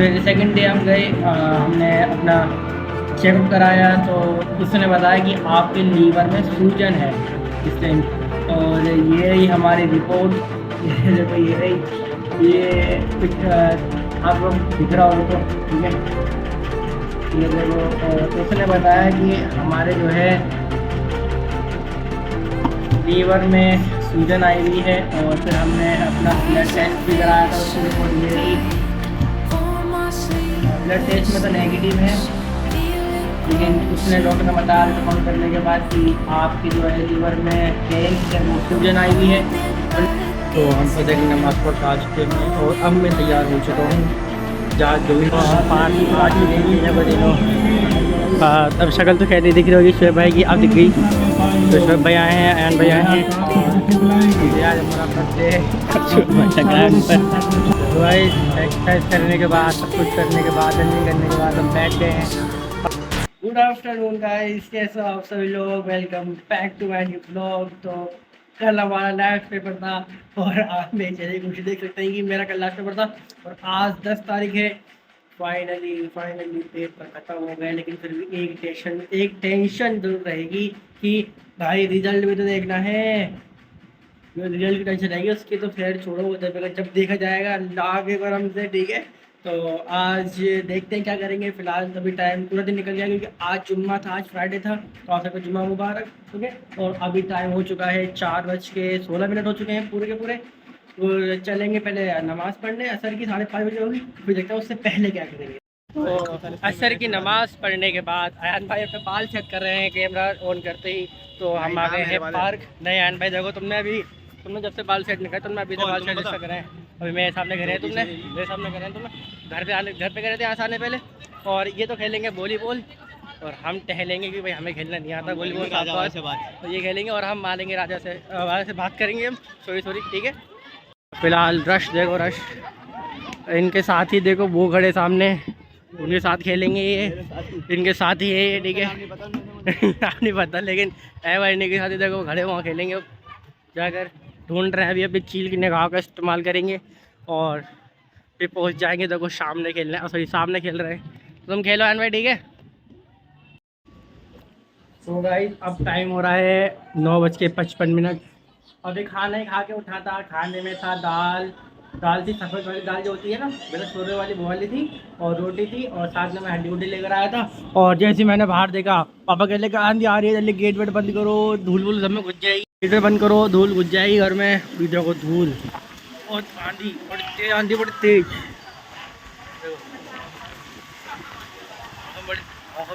फिर second day हम गए, हमने अपना चेकअप कराया तो उसने बताया कि आपके लीवर में सूजन है इस टाइम। और ये रही हमारी रिपोर्ट, ये देखो ये रही, ये कुछ आप लोग दिख रहा हो तो ठीक है। ये देखो, तो उसने बताया कि हमारे जो है लीवर में सूजन आई हुई है। और फिर हमने अपना ब्लड टेस्ट भी कराया था, उसकी रिपोर्ट ये रही। ब्लड टेस्ट में तो नेगेटिव है, लेकिन उसने डॉक्टर ने बताया अल्ट्रासाउंड करने के बाद कि आपकी जो है लीवर में पेन है, वो सूजन आई हुई है। तो हम फजर की नमाज़ पढ़ आ चुके हैं और अब मैं तैयार हो चुका हूँ जहाँ जो भी पानी पार्टी देगी है बदिनो। अब शक्ल तो खैर नहीं दिख रही होगी शुएब भाई की, अब दिख गई। तो शुएब भाई आए हैं, अयान भाई आए हैं और आज हमारा बर्थडे भाई। एक्सरसाइज करने के बाद, सब कुछ करने के बाद, रनिंग करने के बाद हम बैठ गए हैं। गुड आफ्टरनून गाइस, कैसे हो आप सभी लोग? Welcome back to my new blog. तो कल हमारा लास्ट पेपर था और आज मेरी चेहरे की खुशी देख सकते हैं कि मेरा कल लास्ट पेपर था और आज 10 तारीख है। फाइनली पेपर खत्म हो गए, लेकिन फिर भी एक टेंशन जरूर रहेगी कि भाई रिजल्ट भी तो देखना है। जो रिजल्ट की टेंशन रहेगी उसकी तो खैर छोड़ो, वो जब देखा जाएगा लागे और हमसे, ठीक है। तो आज देखते हैं क्या करेंगे। फिलहाल अभी टाइम पूरा दिन निकल गया क्योंकि आज जुम्मा था, आज फ्राइडे था, तो आप सबको जुम्मा मुबारक, ठीक है। और अभी टाइम हो चुका है 4:16 हो चुके हैं पूरे के पूरे। तो चलेंगे पहले नमाज़ पढ़ने, असर की 5:30 बजे होगी, फिर देखते हैं उससे पहले क्या करेंगे। तो असर की नमाज़ पढ़ने के बाद अयान भाई अपने बाल सेट कर रहे हैं कैमरा ऑन करते ही। तो हम आ गए हैं पार्क। नहीं अयान भाई देखो, तुमने जब से बाल सेट नहीं किया, तुमने अभी से बाल सेट कर रहे हैं। अभी मेरे सामने करे हैं तुमने, मेरे सामने करे हैं तुमने, घर पे करे थे आसाने पहले। और ये तो खेलेंगे वॉलीबॉल और हम टहलेंगे क्योंकि भाई हमें खेलना नहीं आता वॉलीबॉल का बात। तो ये खेलेंगे और हम मारेंगे राजा से बात करेंगे हम। सॉरी ठीक है। फिलहाल रश देखो, रश इनके साथ ही देखो, वो खड़े सामने, उनके साथ खेलेंगे ये, इनके साथ ही है ये, ठीक है। नहीं पता, लेकिन है भाई इनके साथ ही देखो खड़े, वहाँ खेलेंगे। अब जाकर ढूंढ रहे हैं, अभी चील की निगाह का इस्तेमाल करेंगे और फिर पहुंच जाएंगे। देखो सामने खेल रहे हैं, सॉरी सामने खेल रहे हैं। तो तुम खेलो एन भाई, ठीक है। तो गाइस अब टाइम हो रहा है 9:55। अभी खाना ही खा के उठा था, खाने में था दाल थी, सफ़ेद वाली दाल जो होती है ना, मेरे छोले वाली, वो वाली थी, और रोटी थी, और साथ में मैं हड्डी वड्डी लेकर आया था। और जैसे मैंने बाहर देखा, पापा कह लेकर आंधी आ रही है, जल्दी गेट वेट बंद करो, धूल वूल सब में घुस जाएगी, गेट वेट बंद करो, धूल घुस जाएगी घर में। वीडियो को धूल और आंधी बड़ी तेज, आंधी बड़ी तेज,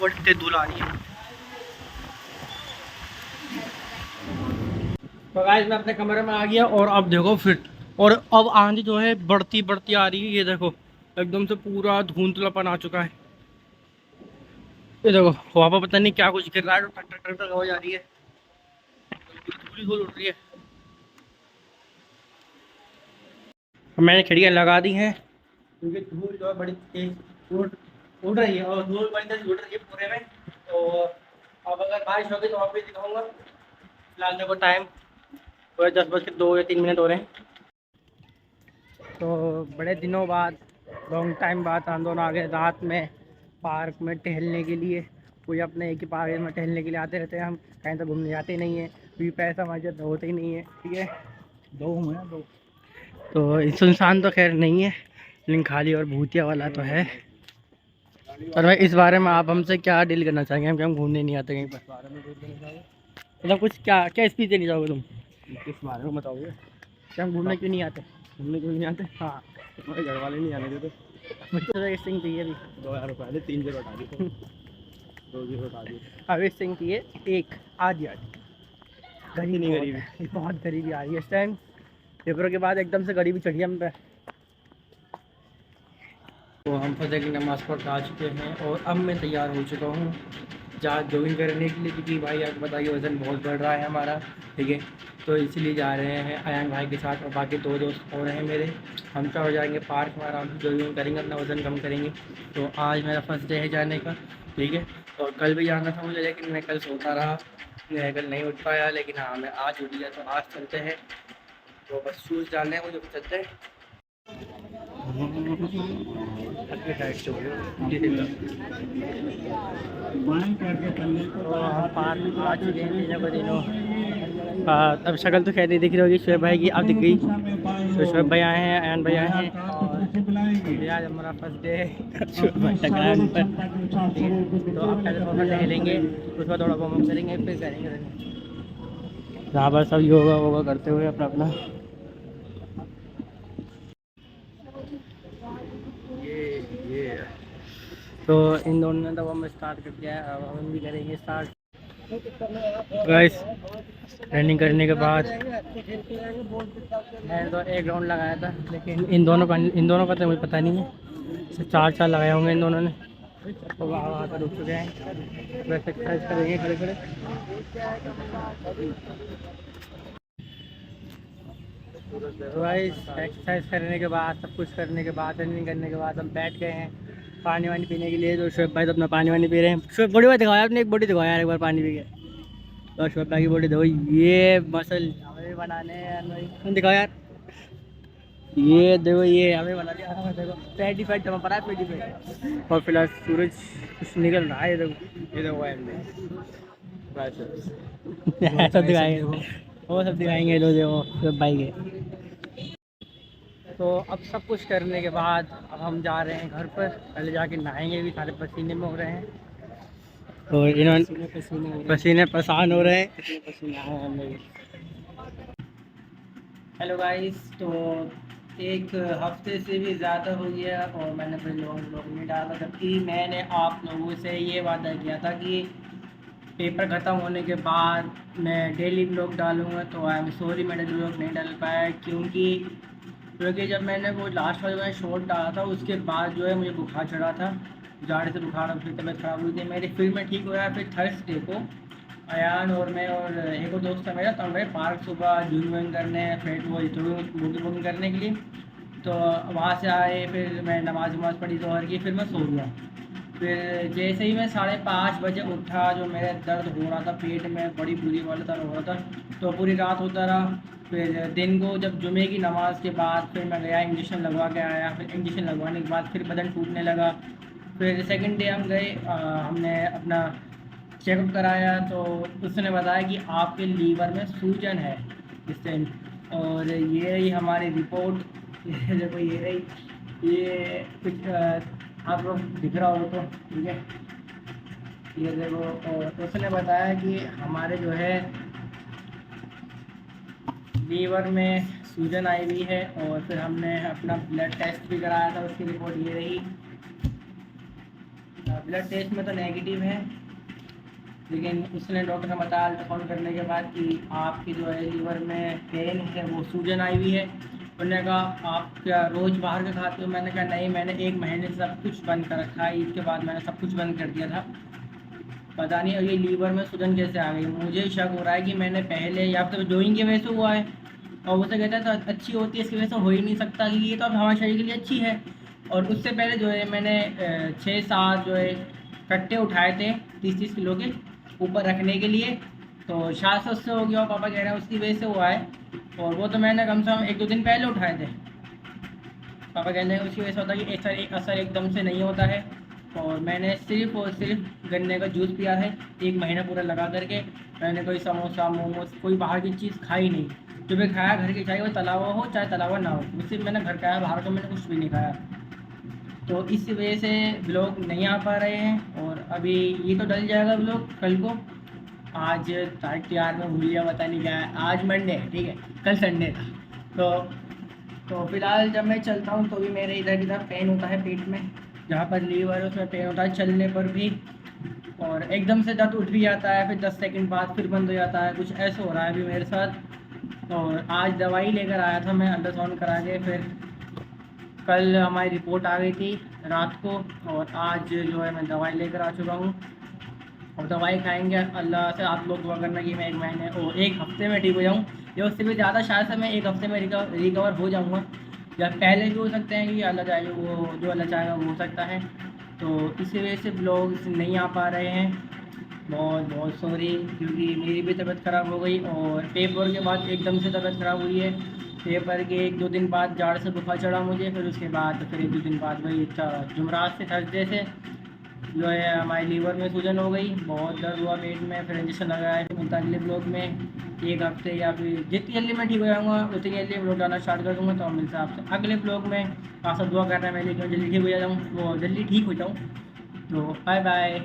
बड़ी तेज धूल आ रही है। तो गाइस मैं अपने कमरे में आ गया और अब देखो फिर, और अब आंधी जो है बढ़ती बढ़ती आ रही है। ये देखो एकदम से पूरा धुंधलापन आ चुका है। ये देखो वहाँ पर पता नहीं क्या कुछ गिर रहा है, टक टक टक हो जा रही है, धूल धूल उड़ रही है। मैंने खिड़कियाँ लगा दी हैं क्योंकि धूल जो है बड़ी तेज उड़ रही है और धूल बड़ी तेज उड़ रही है पूरे में। तो अब अगर बारिश होगी तो आप भी दिखाऊंगा। फिलहाल देखो टाइम पूरे 10:02 या 3 हो रहे हैं। तो बड़े दिनों बाद, लॉन्ग टाइम बाद हम दोनों आ गए रात में पार्क में टहलने के लिए। कोई अपने एक ही पार्क में टहलने के लिए आते रहते हैं, हम कहीं तो घूमने जाते ही नहीं है क्योंकि पैसा हमारे जब होते ही नहीं है, ठीक है। दो तो सुनसान तो खैर नहीं है, लेकिन खाली और भूतिया वाला तो है। और भाई इस बारे में आप हमसे क्या डील करना चाहेंगे? हम घूमने नहीं आते कहीं पर, मतलब कुछ क्या क्या स्पीच देनी चाहोगे तुम? किस बारे में बताओगे? क्या हम घूमने क्यों नहीं आते? घूमने क्यों नहीं आते? हाँ, तुम्हारे घर वाले नहीं आने देते। मुझे सिंह चाहिए अभी 2,000 रुपये, 3 0 उठा दी, 2 0 उठा दी। अभी सिंह चाहिए एक, आज गरीबी नहीं, गरीबी बहुत गरीबी आ रही है इस टाइम। पेपरों के बाद एकदम से गरीबी चढ़ी हम पे। तो हम फजर की नमाज़ पढ़ आ चुके हैं और अब मैं तैयार हो चुका हूँ जहाँ जॉगिंग करने के लिए, क्योंकि भाई आपको बताइए वज़न बहुत बढ़ रहा है हमारा, ठीक है। तो इसलिए जा रहे हैं अयान भाई के साथ और बाकी 2 दोस्त और हैं मेरे। हम क्या हो जाएंगे पार्क में, आराम से जॉगिंग करेंगे, अपना वज़न कम करेंगे। तो आज मेरा फर्स्ट डे है जाने का, ठीक है। और कल भी जाना था मुझे, लेकिन मैं कल सोता रहा, मैं कल नहीं उठ पाया। लेकिन हाँ, मैं आज उठ गया, तो आज चलते हैं। तो बस शूज़ डालने हैं मुझे, चलते हैं। पार्क आ चुके हैं तीनों को तीनों। अब शक्ल तो खैर नहीं दिख रही होगी शुएब भाई की, अब दिख गई। तो शुएब भाई आए हैं, अयान भाई आए हैं और आज हमारा फर्स्ट डे शुएब भाई टकरान पर। तो अब पहले थोड़ा टहलेंगे, उसके बाद थोड़ा वार्म अप करेंगे, फिर करेंगे रनिंग। यहाँ पर सब योगा वोगा करते हुए अपना अपना ये तो इन दोनों ने तो वार्म स्टार्ट कर दिया है, अब हम भी करेंगे स्टार्ट। गाइस रनिंग करने के बाद मैंने तो एक राउंड लगाया था, लेकिन इन दोनों का तो मुझे पता नहीं है, 4 लगाए होंगे इन दोनों ने। तो वहाँ पर रुक चुके हैं, वैसे एक्सरसाइज करेंगे खड़े खड़े। तो गाइस एक्सरसाइज करने के बाद, सब कुछ करने के बाद, रनिंग करने के बाद हम बैठ गए हैं पानी वानी पीने के लिए। तो शुएब भाई तो अपना पानी वानी पी रहे हैं। शुएब बॉडी भाई दिखाया आपने, एक बॉडी दिखाया यार एक बार पानी पी के। तो शुएब भाई की बॉडी देखो, ये मसल हमें बनाने हैं यार भाई, दिखाओ यार। ये देखो ये हमें बना दिया, देखो पैडी फैट जमा पड़ा है, पैडी फैट। और फिलहाल सूरज कुछ निकल रहा है, देखो ये देखो सब दिखाएंगे, वो सब दिखाएंगे जो देखो शुएब भाई के। तो अब सब कुछ करने के बाद अब हम जा रहे हैं घर पर, पहले जाके नहाएंगे भी, सारे पसीने में हो रहे हैं। तो इन्होंने पसीने पसान हो रहे हैं, पसीना है हमें। हेलो गाइस, तो एक हफ्ते से भी ज़्यादा हो गया और मैंने फिर लॉन्ग व्लॉग नहीं डाला, जबकि मैंने आप लोगों से ये वादा किया था कि पेपर ख़त्म होने के बाद मैं डेली व्लॉग डालूँगा। तो आई एम सॉरी मैंने व्लॉग नहीं डाल पाया, क्योंकि जब मैंने वो लास्ट वाला मैंने शॉट डाला था उसके बाद जो है मुझे बुखार चढ़ा था, जाड़े से बुखार, और फिर तबीयत ख़राब हुई थी मेरी। फिर मैं ठीक हुआ, फिर थर्सडे को अयान और मैं और एक और दोस्त था मेरा, तो हम गए पार्क सुबह जिम विम करने, फिर वो बुकिंग करने के लिए। तो वहाँ से आए, फिर मैं नमाज पढ़ी जोहर की, फिर मैं सो गया। फिर जैसे ही मैं 5:30 बजे उठा, जो मेरे दर्द हो रहा था पेट में, बड़ी बुरी वाला दर्द हो रहा था, तो पूरी रात होता रहा। फिर दिन को जब जुमे की नमाज़ के बाद फिर मैं गया, इंजेक्शन लगवा के आया। फिर इंजेक्शन लगवाने के बाद फिर बदन टूटने लगा। फिर सेकंड डे हम गए, हमने अपना चेकअप कराया, तो उसने बताया कि आपके लीवर में सूजन है इस टाइम। और ये रही हमारी रिपोर्ट, देखो ये रही, ये कुछ आप लोग दिख रहा हो तो ठीक है, ये देखो। और उसने बताया कि हमारे जो है लीवर में सूजन आई हुई है। और फिर हमने अपना ब्लड टेस्ट भी कराया था, उसकी रिपोर्ट ये रही। ब्लड टेस्ट में तो नेगेटिव है, लेकिन उसने डॉक्टर ने बताया अल्ट्रासाउंड करने के बाद कि आपकी जो है लीवर में पेन है, वो सूजन आई हुई है। उन्होंने कहा आप क्या रोज़ बाहर का खाते हो? मैंने कहा नहीं, मैंने 1 महीने से सब कुछ बंद कर रखा है, ईद के बाद मैंने सब कुछ बंद कर दिया था। पता नहीं ये लीवर में सूजन कैसे आ गई। मुझे शक हो रहा है कि मैंने पहले या तो डोइंग की वजह से हुआ है, और उसे कहता है तो अच्छी होती है, इसकी वजह से हो ही नहीं सकता, कि ये तो अब हमारे शरीर के लिए अच्छी है। और उससे पहले जो है मैंने 6-7 जो है कट्टे उठाए थे 30-30 किलो के ऊपर रखने के लिए, तो शायद से उससे हो गया, और पापा कह रहे हैं उसकी वजह से हुआ है। और वो तो मैंने कम से कम 1-2 दिन पहले उठाए थे। पापा कहते हैं उसकी वजह से होता है कि असर एकदम से नहीं होता है। और मैंने सिर्फ़ और सिर्फ गन्ने का जूस पिया है 1 महीना पूरा लगा करके। मैंने कोई समोसा मोमोज कोई बाहर की चीज़ खाई नहीं। जो भी खाया घर की, चाहे वो तला हुआ हो चाहे तला हुआ ना हो, उससे मैंने घर खाया, बाहर का मैंने कुछ भी नहीं खाया। तो इस वजह से ब्लॉग नहीं आ पा रहे हैं। और अभी ये तो डल जाएगा ब्लॉग कल को। आज तारीख यार में भूल गया, पता नहीं क्या है, आज मंडे है, ठीक है, कल संडे था। तो फिलहाल जब मैं चलता हूँ तो भी मेरे इधर की तरफ पेन होता है पेट में, जहाँ पर लीवर है उसमें पेन होता है चलने पर भी। और एकदम से दर्द उठ भी जाता है, फिर 10 सेकंड बाद फिर बंद हो जाता है, कुछ ऐसा हो रहा है अभी मेरे साथ। और आज दवाई लेकर आया था मैं अल्ट्रासाउंड करा के, फिर कल हमारी रिपोर्ट आ गई थी रात को, और आज जो है मैं दवाई लेकर आ चुका हूँ। और दवाई खाएंगे, अल्लाह से आप लोग दुआ करना कि मैं 1 महीने और 1 हफ्ते में ठीक हो जाऊँ, या उससे भी ज़्यादा, शायद से मैं 1 हफ्ते में रिकवर हो जाऊँगा, या पहले भी हो सकते हैं कि अल्लाह चाहे वो जो अल्लाह चाहेगा वो हो सकता है। तो इसी वजह से ब्लॉग्स नहीं आ पा रहे हैं, बहुत बहुत सॉरी, क्योंकि मेरी भी तबीयत ख़राब हो गई और पेपर के बाद एकदम से तबीयत ख़राब हुई है। पेपर के 1-2 दिन बाद जाड़ से बुखार चढ़ा मुझे, फिर उसके बाद फिर 1-2 दिन बाद वही जुमरात से थर्सडे से जो है हमारे लीवर में सूजन हो गई, बहुत दर्द हुआ पेट में, फिर इंजेक्शन लगाया। फिर मिलता अगले ब्लॉग में 1 हफ्ते या फिर जितनी जल्दी मैं ठीक हो जाऊँगा उतनी जल्दी ब्लॉग डालना स्टार्ट कर दूँगा। तो मिलता है आपसे अगले ब्लॉग में। आप सब दुआ करना है मैं, लेकिन जल्दी ठीक हो जाऊँ, वो जल्दी ठीक हो जाऊँ। तो बाय बाय।